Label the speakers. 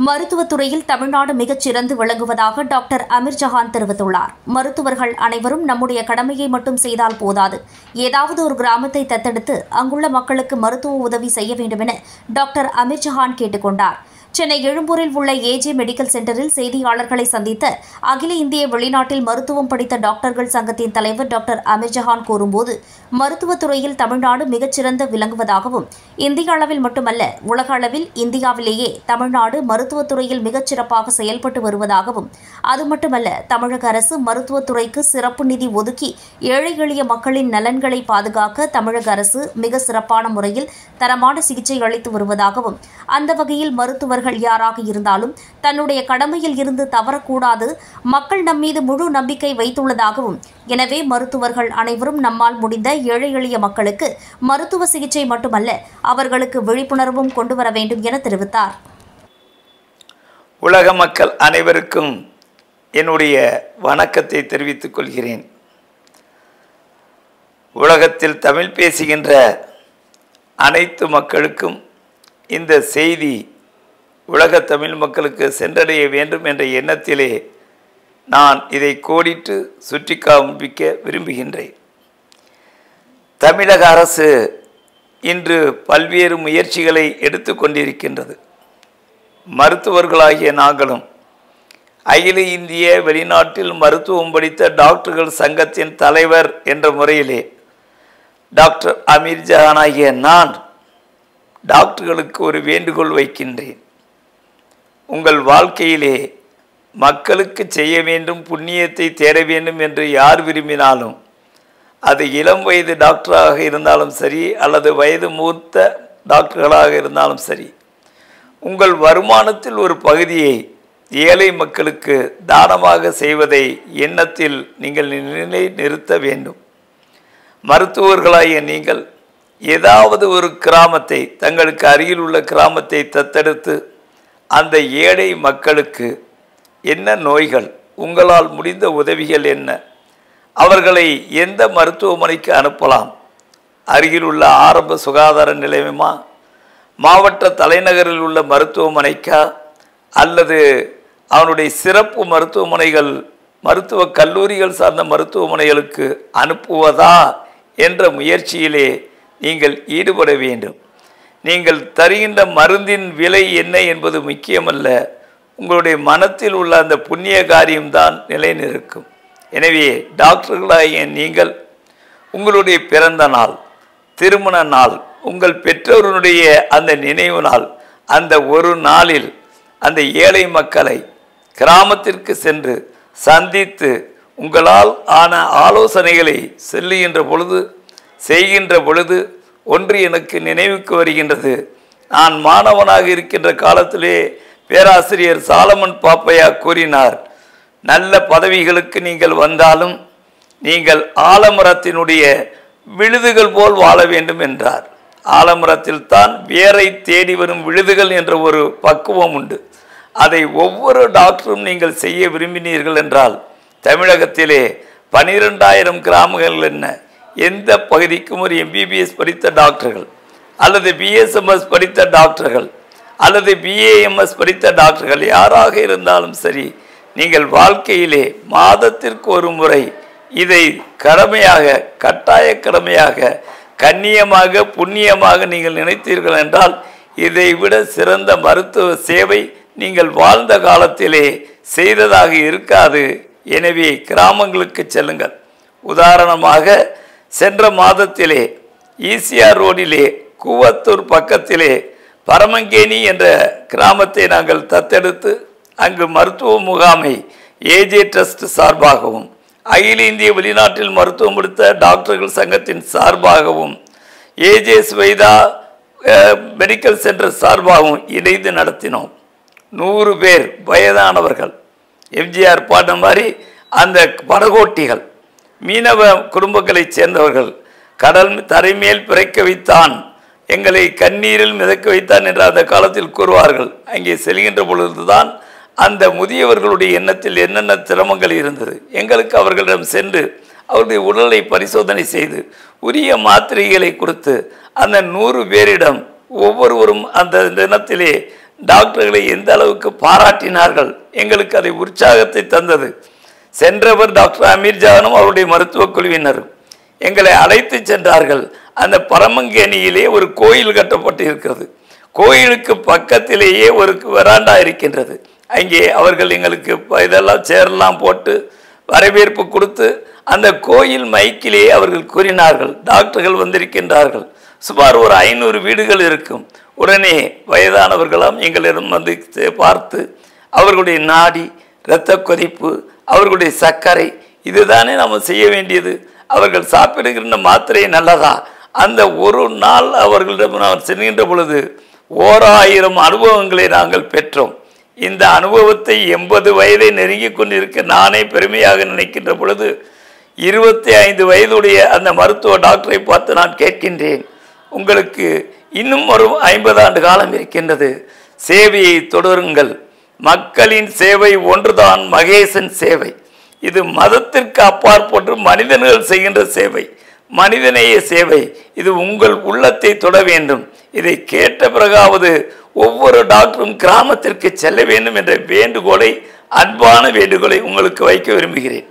Speaker 1: மருத்துவத்துறையில் தமிழ்நாடு மிகச் சிறந்து விளங்குவதாக டாக்டர் அமீர் ஜஹான் தெரிவித்துள்ளார். மருத்துவர்கள் அனைவரும் நம்முடைய கடமையை மட்டும் செய்தால் போதாது, ஏதாவது ஒரு கிராமத்தை தத்தெடுத்து அங்குள்ள மக்களுக்கு மருத்துவ உதவி செய்ய வேண்டும் என டாக்டர் அமீர் ஜஹான் கேட்டுக் கொண்டார். சென்னை எழும்பூரில் உள்ள ஏஜே மெடிக்கல் சென்டரில் செய்தியாளர்களை சந்தித்த அகில இந்திய வெளிநாட்டில் மருத்துவம் படித்த டாக்டர்கள் சங்கத்தின் தலைவர் டாக்டர் அமீர் ஜஹான் கூறும்போது, மருத்துவத்துறையில் தமிழ்நாடு மிகச்சிறந்த விளங்குவதாகவும், இந்திய அளவில் மட்டுமல்ல உலக அளவில் இந்தியாவிலேயே தமிழ்நாடு மருத்துவத்துறையில் மிகச் சிறப்பாக செயல்பட்டு வருவதாகவும், அது மட்டுமல்ல தமிழக அரசு மருத்துவத்துறைக்கு சிறப்பு நிதி ஒதுக்கி ஏழை எளிய மக்களின் நலன்களை பாதுகாக்க தமிழக அரசு மிக சிறப்பான முறையில் தரமான சிகிச்சை அளித்து வருவதாகவும், அந்த வகையில் மருத்துவர்கள் யாராக இருந்தாலும் தன்னுடைய கடமையில் இருந்து தவறக்கூடாது, மக்கள் நம்மீது முழு நம்பிக்கை வைத்துள்ளதாகவும், எனவே மருத்துவர்கள் அனைவரும் நம்மால் முடிந்த ஏழை எளிய மக்களுக்கு மருத்துவ சிகிச்சை மட்டுமல்ல அவர்களுக்கு விழிப்புணர்வும் கொண்டு வர வேண்டும் என தெரிவித்தார்.
Speaker 2: உலக மக்கள் அனைவருக்கும் என்னுடைய வணக்கத்தை தெரிவித்துக் கொள்கிறேன். உலகத்தில் தமிழ் பேசுகின்ற அனைத்து மக்களுக்கும் இந்த செய்தி உலக தமிழ் மக்களுக்கு சென்றடைய வேண்டும் என்ற எண்ணத்திலே நான் இதை கோடிட்டு சுட்டி காண்பிக்க விரும்புகின்றேன். தமிழக அரசு இன்று பல்வேறு முயற்சிகளை எடுத்துக்கொண்டிருக்கின்றது. மருத்துவர்களாகிய நாங்களும் அகில இந்திய வெளிநாட்டில் மருத்துவம் படித்த டாக்டர்கள் சங்கத்தின் தலைவர் என்ற முறையிலே டாக்டர் அமீர் ஜஹான் ஆகிய நான் டாக்டர்களுக்கு ஒரு வேண்டுகோள் வைக்கின்றேன். உங்கள் வாழ்க்கையிலே மக்களுக்கு செய்ய வேண்டும், புண்ணியத்தை தேட வேண்டும் என்று யார் விரும்பினாலும், அது இளம் வயது டாக்டராக இருந்தாலும் சரி அல்லது வயது மூத்த டாக்டர்களாக இருந்தாலும் சரி, உங்கள் வருமானத்தில் ஒரு பகுதியை ஏழை மக்களுக்கு தானமாக செய்வதை எண்ணத்தில் நீங்கள் நிலை நிறுத்த வேண்டும். மருத்துவர்களாகிய நீங்கள் ஏதாவது ஒரு கிராமத்தை, தங்களுக்கு அருகில் உள்ள கிராமத்தை தத்தெடுத்து அந்த ஏழை மக்களுக்கு என்ன நோய்கள், உங்களால் முடிந்த உதவிகள் என்ன, அவர்களை எந்த மருத்துவமனைக்கு அனுப்பலாம், அருகில் உள்ள ஆரம்ப சுகாதார நிலையமா, மாவட்ட தலைநகரில் உள்ள மருத்துவமனைக்கா, அல்லது அவனுடைய சிறப்பு மருத்துவமனைகள், மருத்துவக் கல்லூரிகள் சார்ந்த மருத்துவமனைகளுக்கு அனுப்புவதா என்ற முயற்சியிலே நீங்கள் ஈடுபட வேண்டும். நீங்கள் தருகின்ற மருந்தின் விலை என்ன என்பது முக்கியமல்ல, உங்களுடைய மனத்தில் உள்ள அந்த புண்ணிய காரியம்தான் நிலை நிற்கும். எனவே டாக்டர்களாகிய நீங்கள் உங்களுடைய பிறந்த நாள், திருமண நாள், உங்கள் பெற்றோருடைய அந்த நினைவு நாள், அந்த ஒரு நாளில் அந்த ஏழை மக்களை கிராமத்திற்கு சென்று சந்தித்து உங்களால் ஆன ஆலோசனைகளை செய்கின்ற பொழுது ஒன்று எனக்கு நினைவுக்கு வருகின்றது. நான் மாணவனாக இருக்கின்ற காலத்திலே பேராசிரியர் சாலமன் பாப்பையா கூறினார், நல்ல பதவிகளுக்கு நீங்கள் வந்தாலும் நீங்கள் ஆலமரத்தினுடைய விழுதுகள் போல் வாழ வேண்டும் என்றார். ஆலமரத்தில் தான் வேரை தேடி வரும் விழுதுகள் என்ற ஒரு பக்குவம் உண்டு. அதை ஒவ்வொரு டாக்டரும் நீங்கள் செய்ய விரும்பினீர்கள் என்றால், தமிழகத்திலே 12,000 கிராமங்கள் என்ன, எந்த பகுதிக்கும் ஒரு எம்பிபிஎஸ் படித்த டாக்டர்கள் அல்லது பிஎஸ்எம்எஸ் படித்த டாக்டர்கள் அல்லது பிஏஎம்எஸ் படித்த டாக்டர்கள் யாராக இருந்தாலும் சரி, நீங்கள் வாழ்க்கையிலே மாதத்திற்கு ஒரு முறை இதை கடமையாக, கட்டாய கடமையாக, கண்ணியமாக, புண்ணியமாக நீங்கள் நினைத்தீர்கள் என்றால், இதை விட சிறந்த மருத்துவ சேவை நீங்கள் வாழ்ந்த காலத்திலே செய்ததாக இருக்காது. எனவே கிராமங்களுக்கு செல்லுங்கள். உதாரணமாக சென்ற மாதத்திலே ஈசிஆர் ரோடிலே கூவத்தூர் பக்கத்திலே பரமங்கேணி என்ற கிராமத்தை நாங்கள் தத்தெடுத்து அங்கு மருத்துவ முகாமை ஏஜே ட்ரஸ்ட் சார்பாகவும் அகில இந்திய வெளிநாட்டில் மருத்துவம் முடித்த டாக்டர்கள் சங்கத்தின் சார்பாகவும் ஏஜே ஸ்வைதா மெடிக்கல் சென்டர் சார்பாகவும் இணைந்து நடத்தினோம். 100 பேர் வயதானவர்கள், எம்ஜிஆர் பாடின மாதிரி அந்த படகோட்டிகள், மீனவ குடும்பங்களைச் சேர்ந்தவர்கள், கடல் தரைமேல் பிறக்க வைத்தான், எங்களை கண்ணீரில் மிதக்க வைத்தான் என்று அந்த காலத்தில் கூறுவார்கள். அங்கே செல்கின்ற பொழுதுதான் அந்த முதியவர்களுடைய எண்ணத்தில் என்னென்ன சிரமங்கள் இருந்தது, எங்களுக்கு அவர்களிடம் சென்று அவருடைய உடலை பரிசோதனை செய்து உரிய மாத்திரைகளை கொடுத்து அந்த 100 பேரிடம் ஒவ்வொருவரும் அந்த தினத்திலே டாக்டர்களை எந்த அளவுக்கு பாராட்டினார்கள், எங்களுக்கு அதை உற்சாகத்தை தந்தது. சென்றவர் டாக்டர் அமீர்ஜானும் அவருடைய மருத்துவக் குழுவினரும் எங்களை அழைத்து சென்றார்கள். அந்த பரமங்கேணியிலே ஒரு கோயில் கட்டப்பட்டு இருக்கிறது. கோயிலுக்கு பக்கத்திலேயே ஒரு வராண்டா இருக்கின்றது. அங்கே அவர்கள் எங்களுக்கு இதெல்லாம் சேரெல்லாம் போட்டு வரவேற்பு கொடுத்து அந்த கோயில் மைக்கிலேயே அவர்கள் கூறினார்கள், டாக்டர்கள் வந்திருக்கின்றார்கள். சுமார் ஒரு 500 வீடுகள் இருக்கும். உடனே வயதானவர்களாம் எங்களிடம் வந்து பார்த்து அவர்களுடைய நாடி, இரத்த கொதிப்பு, அவர்களுடைய சர்க்கரை, இதுதானே நம்ம செய்ய வேண்டியது, அவர்கள் சாப்பிடுகின்ற மாத்திரை நல்லதா? அந்த ஒரு நாள் அவர்களிடம் நான் செல்கின்ற பொழுது 1000 அனுபவங்களை நாங்கள் பெற்றோம். இந்த அனுபவத்தை 80 வயதை நெருங்கி கொண்டிருக்க நானே பெருமையாக நினைக்கின்ற பொழுது 25 வயதுடைய அந்த மருத்துவ டாக்டரை பார்த்து நான் கேட்கின்றேன், உங்களுக்கு இன்னும் ஒரு 50 ஆண்டு காலம் இருக்கின்றது, சேவையை தொடருங்கள். மக்களின் சேவை ஒன்றுதான் மகேசன் சேவை. இது மதத்திற்கு அப்பாற்பட்டு மனிதர்கள் செய்கின்ற சேவை, மனிதநேய சேவை. இது உங்கள் உள்ளத்தை தொட வேண்டும். இதை கேட்ட பிறகாவது ஒவ்வொரு டாக்டரும் கிராமத்திற்கு செல்ல வேண்டும் என்ற வேண்டுகோளை, அன்பான வேண்டுகோளை உங்களுக்கு வைக்க விரும்புகிறேன்.